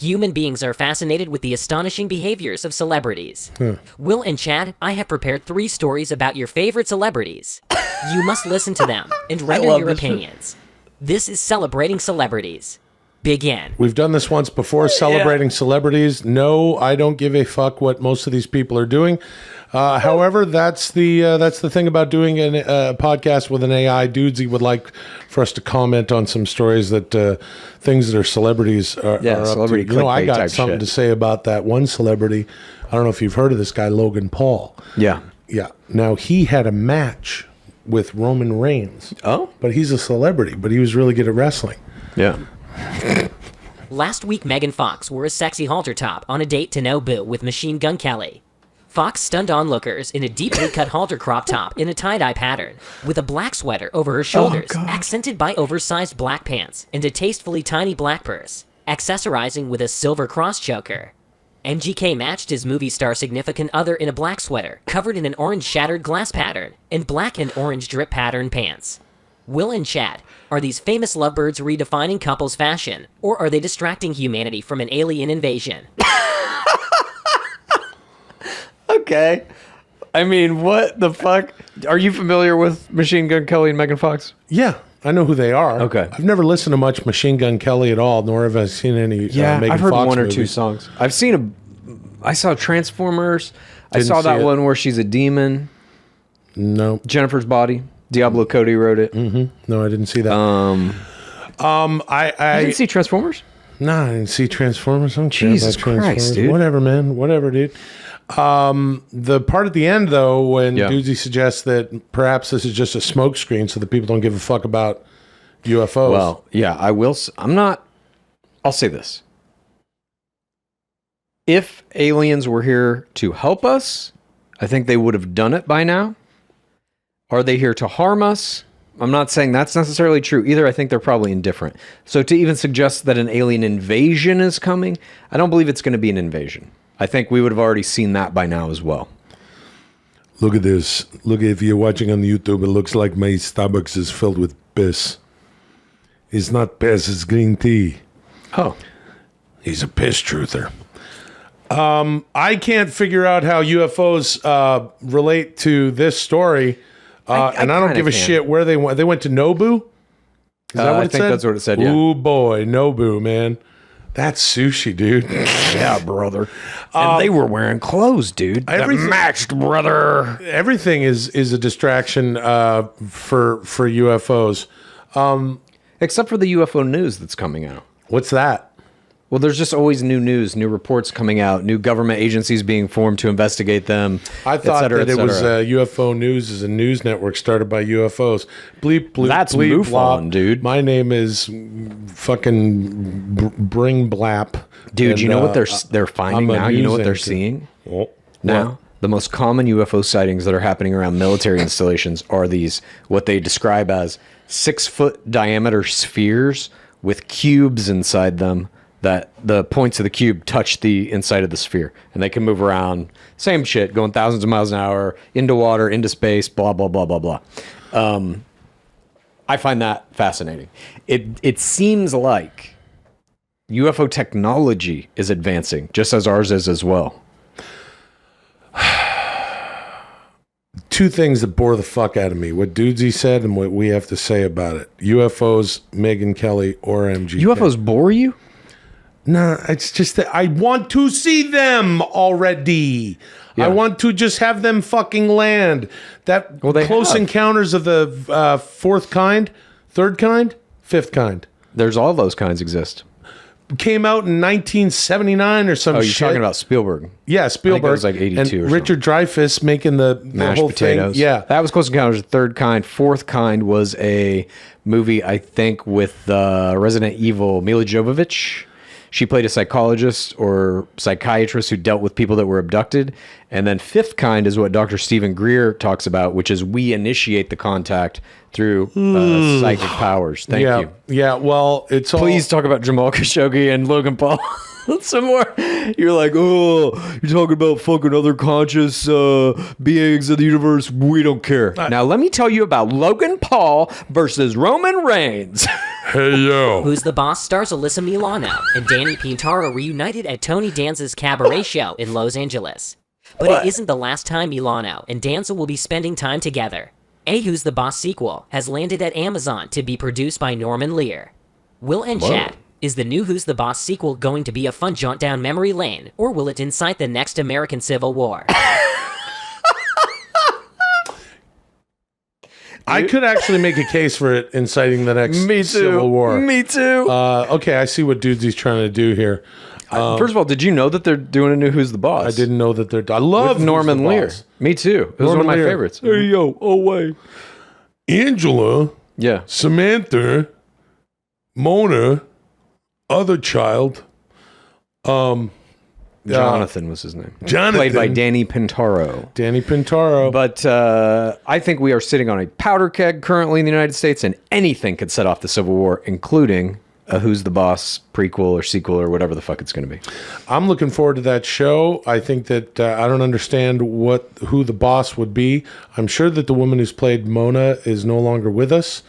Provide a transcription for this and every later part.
Human beings are fascinated with the astonishing behaviors of celebrities. Will and Chad, I have prepared 3 stories about your favorite celebrities. You must listen to them and render your opinions. This is Celebrating Celebrities. Begin. We've done this once before, celebrating celebrities. No, I don't give a fuck what most of these people are doing. However, that's the thing about doing a podcast with an AI. Dudesy would like for us to comment on some stories that things that are celebrities are celebrity up to. I got something shit to say about that one celebrity. I don't know if you've heard of this guy, Logan Paul. Yeah. Now, he had a match with Roman Reigns. Oh? But he's a celebrity, but he was really good at wrestling. Yeah. Last week, Megan Fox wore a sexy halter top on a date to Nobu with Machine Gun Kelly. Fox stunned onlookers in a deeply cut halter crop top in a tie-dye pattern, with a black sweater over her shoulders, accented by oversized black pants, and a tastefully tiny black purse, accessorizing with a silver cross choker. MGK matched his movie star significant other in a black sweater, covered in an orange shattered glass pattern, and black and orange drip pattern pants. Will and Chad, are these famous lovebirds redefining couples fashion, or are they distracting humanity from an alien invasion? Okay. I mean, what the fuck? Are you familiar with Machine Gun Kelly and Megan Fox? Yeah, I know who they are. Okay. I've never listened to much Machine Gun Kelly at all, nor have I seen any Megan I've heard Fox one or movies. two songs. I saw Transformers. I Didn't saw see that it. one where she's a demon. No. Jennifer's Body. Diablo Cody wrote it. No, I didn't see that. I didn't see Transformers? No, I didn't see Transformers. I don't Jesus care about Transformers. Christ, dude. Whatever, man. Whatever, dude. The part at the end, though, when Dudesy suggests that perhaps this is just a smokescreen so that people don't give a fuck about UFOs. Well, yeah, I will. I'll say this. If aliens were here to help us, I think they would have done it by now. Are they here to harm us? I'm not saying that's necessarily true either. I think they're probably indifferent. So to even suggest that an alien invasion is coming, I don't believe it's going to be an invasion. I think we would have already seen that by now as well. Look at this. Look, if you're watching on YouTube, it looks like my Starbucks is filled with piss. It's not piss, it's green tea. Oh. He's a piss truther. I can't figure out how UFOs relate to this story. And I don't give a shit where they went. They went to Nobu? Is that what I it think said? that's what it said, yeah. Ooh, boy, Nobu, man. That's sushi, dude. Yeah, brother. And they were wearing clothes, dude. Everything matched, brother. Everything is a distraction for UFOs. Except for the UFO news that's coming out. What's that? Well, there's just always new news, new reports coming out, new government agencies being formed to investigate them. I thought that it was UFO News is a news network started by UFOs. Bleep, bloop, That's bleep, MUFON, blop. dude. My name is fucking Bring Blap. Dude, and, you know what they're finding I'm a now? You know what news they're anchor. seeing Oh, now? what? The most common UFO sightings that are happening around military installations are these, what they describe as 6-foot diameter spheres with cubes inside them, that the points of the cube touch the inside of the sphere, and they can move around. Same shit, going thousands of miles an hour, into water, into space, blah, blah, blah, blah, blah. I find that fascinating. It seems like UFO technology is advancing, just as ours is as well. Two things that bore the fuck out of me. What Dudesy said and what we have to say about it. UFOs, Megan Kelly, or MGK. UFOs bore you? No, it's just that I want to see them already. Yeah. I want to just have them fucking land. That they Close have. Encounters of the fourth kind, third kind, fifth kind There's all those kinds exist. came out in 1979 or some Oh, you're shit. talking about Spielberg. Yeah, Spielberg. I think it was like 82 and or Richard Dreyfuss making the Mashed whole potatoes. thing. Yeah. That was Close Encounters of the Third Kind. Fourth Kind was a movie, I think, with Resident Evil, Mila Jovovich. She played a psychologist or psychiatrist who dealt with people that were abducted. And then Fifth Kind is what Dr. Stephen Greer talks about, which is we initiate the contact through psychic powers. Thank you. Yeah, well, it's all... Please talk about Jamal Khashoggi and Logan Paul. Some more. You're like, oh, you're talking about fucking other conscious beings of the universe. We don't care. Now let me tell you about Logan Paul versus Roman Reigns. Hey, yo. Who's the Boss stars Alyssa Milano and Danny Pintaro reunited at Tony Danza's cabaret show in Los Angeles. But it isn't the last time Milano and Danza will be spending time together. A Who's the Boss sequel has landed at Amazon to be produced by Norman Lear. Will and Chat, is the new Who's the Boss sequel going to be a fun jaunt down memory lane, or will it incite the next American Civil War? I could actually make a case for it inciting the next Civil War. Me too. Okay, I see what Dudesy's trying to do here. First of all, did you know that they're doing a new Who's the Boss? I didn't know that they're... I love With Norman Who's the Lear. Boss. Me too. It was one of my favorites. Hey, yo, oh, wait. Angela, Yeah. Samantha, Mona, other child, Jonathan was his name. Jonathan. Played by Danny Pintaro. Danny Pintaro. But I think we are sitting on a powder keg currently in the United States, and anything could set off the Civil War, including a Who's the Boss prequel or sequel or whatever the fuck it's going to be. I'm looking forward to that show. I think that I don't understand who the boss would be. I'm sure that the woman who's played Mona is no longer with us.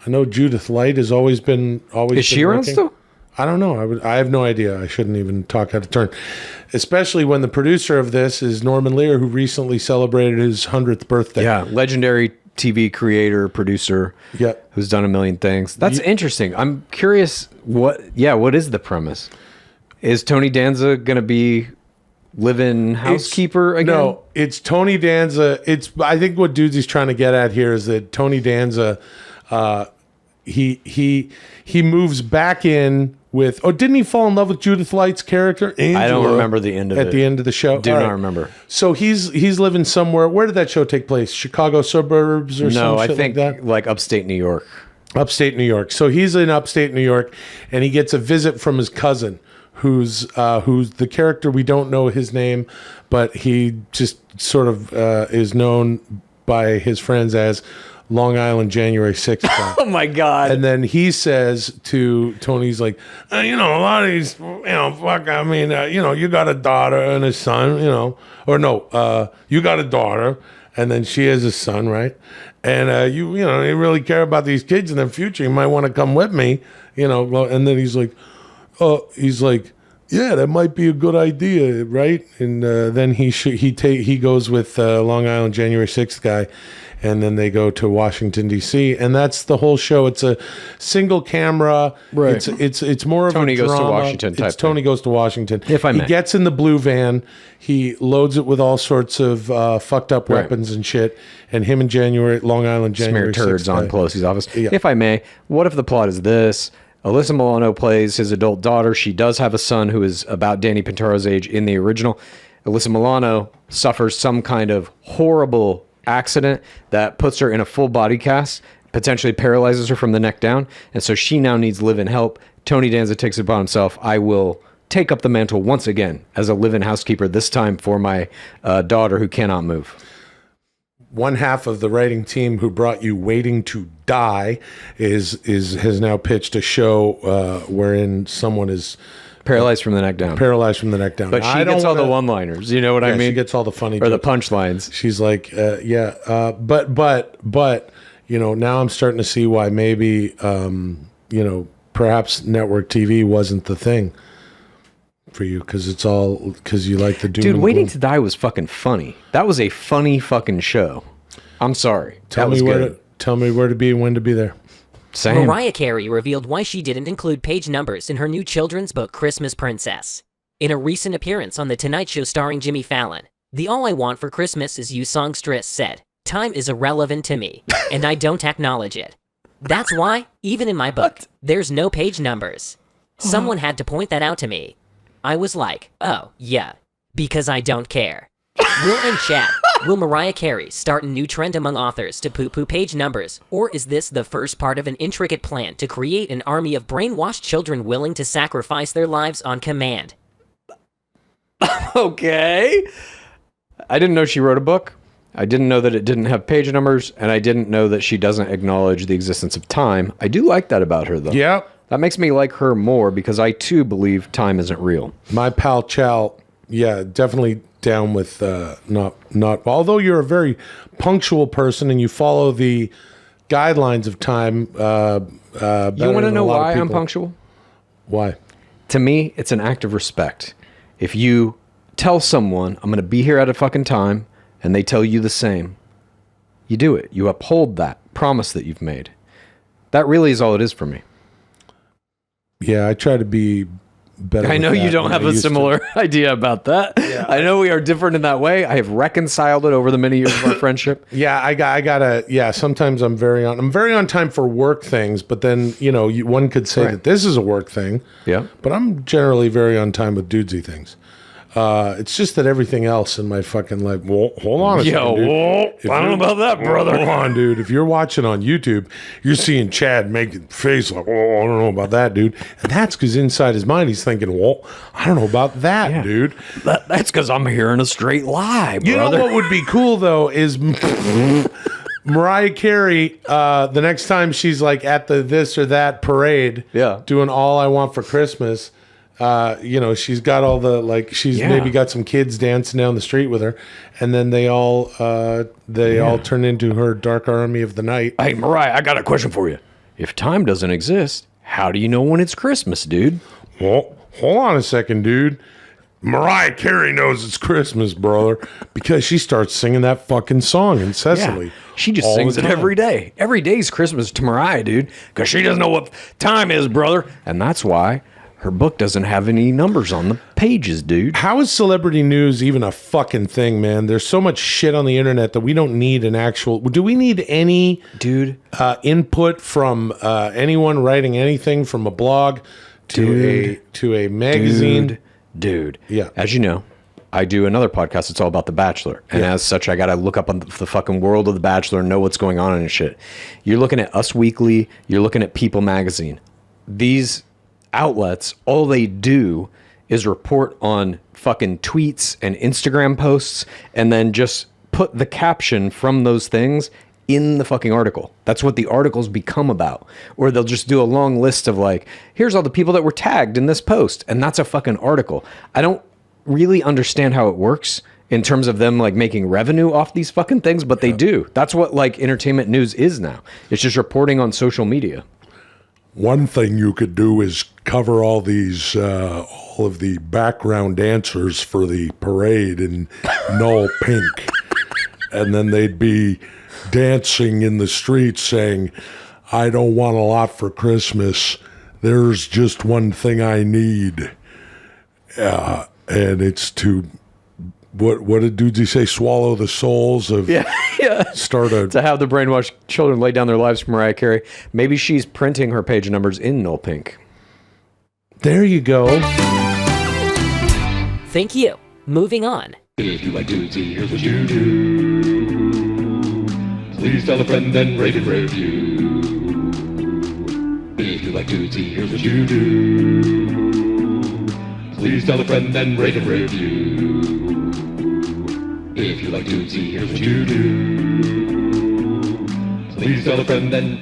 I know Judith Light has always been Is she around working. still? I don't know. I have no idea. I shouldn't even talk out of turn. Especially when the producer of this is Norman Lear, who recently celebrated his 100th birthday. Yeah, legendary TV creator, producer, Yeah. who's done a million things. That's interesting. I'm curious what is the premise? Is Tony Danza going to be live-in housekeeper again? No, it's Tony Danza. I think what Dudesy's trying to get at here is that Tony Danza, he moves back in with. Oh, didn't he fall in love with Judith Light's character? Angela, I don't remember the end of it. At the end of the show, Do All not right. remember. So he's living somewhere. Where did that show take place? Chicago suburbs or No, some I shit think like that. like upstate New York. Upstate New York. So he's in upstate New York, and he gets a visit from his cousin, who's the character. We don't know his name, but he just sort of is known by his friends as Long Island January 6th guy. Oh my God. And then he says to Tony, he's like, a lot of these, fuck, I mean, you got a daughter and a son, or no, you got a daughter, and then she has a son, right? And you really care about these kids in the future. You might want to come with me, And then he's like, yeah, that might be a good idea, right? And then he goes with Long Island January 6th guy, and then they go to Washington D.C. and that's the whole show. It's a single camera. Right. It's more of Tony a Goes to drama. Washington type It's Tony Goes to Washington. If I may. He gets in the blue van. He loads it with all sorts of fucked up weapons and shit. And him and Long Island January Smear 6th turds on guy. Pelosi's office. Yeah. If I may, what if the plot is this? Alyssa Milano plays his adult daughter. She does have a son who is about Danny Pintaro's age in the original. Alyssa Milano suffers some kind of horrible accident that puts her in a full body cast, potentially paralyzes her from the neck down, and so she now needs live-in help. Tony Danza takes it upon himself. I will take up the mantle once again as a live-in housekeeper, this time for my daughter who cannot move. One half of the writing team who brought you Waiting to Die has now pitched a show wherein someone is Paralyzed from the neck down. paralyzed from the neck down. But she I don't gets all the wanna- one-liners. You know what I Yeah, mean? she gets all the funny or the jokes. punchlines. She's like, but now I'm starting to see why maybe perhaps network TV wasn't the thing for you because you like the doom Dude, and Waiting gloom. to Die was fucking funny. That was a funny fucking show. I'm sorry. Tell that was me good. tell me where to be and when to be there. Same. Mariah Carey revealed why she didn't include page numbers in her new children's book, Christmas Princess. In a recent appearance on The Tonight Show starring Jimmy Fallon, the All I Want for Christmas Is You songstress said, "Time is irrelevant to me, and I don't acknowledge it. That's why, even in my book, there's no page numbers. Someone had to point that out to me. I was like, oh, yeah, because I don't care." Will and Chat, will Mariah Carey start a new trend among authors to poo-poo page numbers, or is this the first part of an intricate plan to create an army of brainwashed children willing to sacrifice their lives on command? Okay. I didn't know she wrote a book. I didn't know that it didn't have page numbers, and I didn't know that she doesn't acknowledge the existence of time. I do like that about her, though. Yeah. That makes me like her more because I too believe time isn't real. My pal Chal, yeah, definitely down with not. Although you're a very punctual person and you follow the guidelines of time. You want to know why I'm punctual? Why? To me, it's an act of respect. If you tell someone I'm going to be here at a fucking time and they tell you the same, you do it. You uphold that promise that you've made. That really is all it is for me. Yeah, I try to be better. I know you don't have a similar idea about that. Yeah. I know we are different in that way. I have reconciled it over the many years of our friendship. Yeah, I gotta. Yeah, sometimes I'm very on time for work things, but then one could say that this is a work thing. Yeah, but I'm generally very on time with dudesy things. It's just that everything else in my fucking life. Well, hold on a second, dude. I don't know about that, brother. Hold on, dude. If you're watching on YouTube, you're seeing Chad making face like, "Oh, I don't know about that, dude." And that's because inside his mind, he's thinking, "Well, I don't know about that, dude." That's because I'm hearing a straight lie, brother. You know what would be cool though is Mariah Carey. The next time she's like at the this or that parade, doing "All I Want for Christmas." She's got all the she's maybe got some kids dancing down the street with her, and then they all turn into her dark army of the night. Hey, Mariah, I got a question for you. If time doesn't exist, how do you know when it's Christmas, dude? Well, hold on a second, dude. Mariah Carey knows it's Christmas, brother, because she starts singing that fucking song incessantly. Yeah. She just sings it every day. Every day's Christmas to Mariah, dude, because she doesn't know what time is, brother. And that's why her book doesn't have any numbers on the pages, dude. How is celebrity news even a fucking thing, man? There's so much shit on the internet that we don't need an actual... Do we need any input from anyone writing anything from a blog to a magazine? Dude. Yeah. As you know, I do another podcast. It's all about The Bachelor. And as such, I got to look up on the fucking world of The Bachelor and know what's going on and shit. You're looking at Us Weekly. You're looking at People Magazine. These outlets, all they do is report on fucking tweets and Instagram posts and then just put the caption from those things in the fucking article. That's what the articles become about. Or they'll just do a long list of here's all the people that were tagged in this post, and that's a fucking article. I don't really understand how it works in terms of them making revenue off these fucking things, but they do. That's what entertainment news is now. It's just reporting on social media. One thing you could do is cover all these, all of the background dancers for the parade in null pink. And then they'd be dancing in the streets saying, "I don't want a lot for Christmas. There's just one thing I need. And it's to, what did Dudesy say? Swallow the souls of..." To have the brainwashed children lay down their lives for Mariah Carey. Maybe she's printing her page numbers in null pink. There you go. Thank you. Moving on. If you like Dudesy, here's what you do. Please tell a friend and rate and review. If you like Dudesy, here's what you do. Please tell a friend and rate and review. If you like Dudesy, here's what you do. Please tell a friend and...